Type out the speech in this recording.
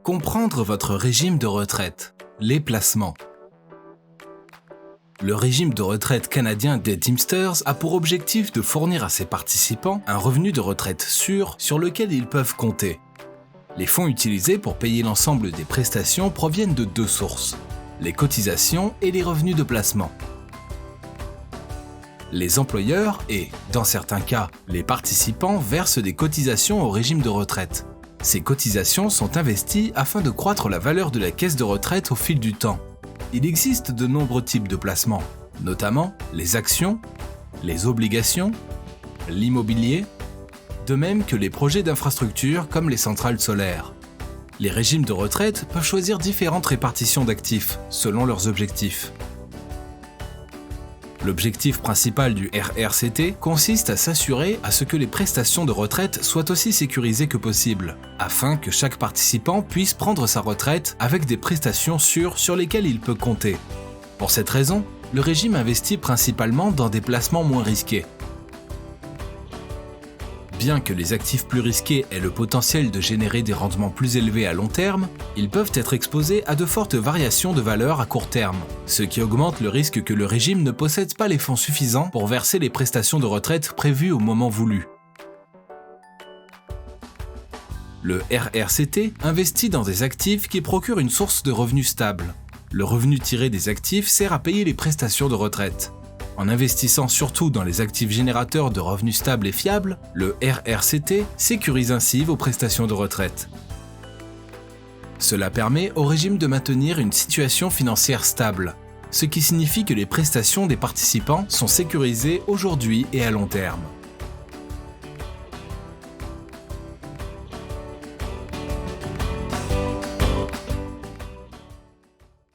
Comprendre votre régime de retraite. Les placements. Le régime de retraite canadien des Teamsters a pour objectif de fournir à ses participants un revenu de retraite sûr sur lequel ils peuvent compter. Les fonds utilisés pour payer l'ensemble des prestations proviennent de deux sources, les cotisations et les revenus de placement. Les employeurs et, dans certains cas, les participants versent des cotisations au régime de retraite. Ces cotisations sont investies afin de croître la valeur de la caisse de retraite au fil du temps. Il existe de nombreux types de placements, notamment les actions, les obligations, l'immobilier, de même que les projets d'infrastructure comme les centrales solaires. Les régimes de retraite peuvent choisir différentes répartitions d'actifs selon leurs objectifs. L'objectif principal du RRCT consiste à s'assurer à ce que les prestations de retraite soient aussi sécurisées que possible, afin que chaque participant puisse prendre sa retraite avec des prestations sûres sur lesquelles il peut compter. Pour cette raison, le régime investit principalement dans des placements moins risqués. Bien que les actifs plus risqués aient le potentiel de générer des rendements plus élevés à long terme, ils peuvent être exposés à de fortes variations de valeur à court terme, ce qui augmente le risque que le régime ne possède pas les fonds suffisants pour verser les prestations de retraite prévues au moment voulu. Le RRCT investit dans des actifs qui procurent une source de revenus stable. Le revenu tiré des actifs sert à payer les prestations de retraite. En investissant surtout dans les actifs générateurs de revenus stables et fiables, le RRCT sécurise ainsi vos prestations de retraite. Cela permet au régime de maintenir une situation financière stable, ce qui signifie que les prestations des participants sont sécurisées aujourd'hui et à long terme.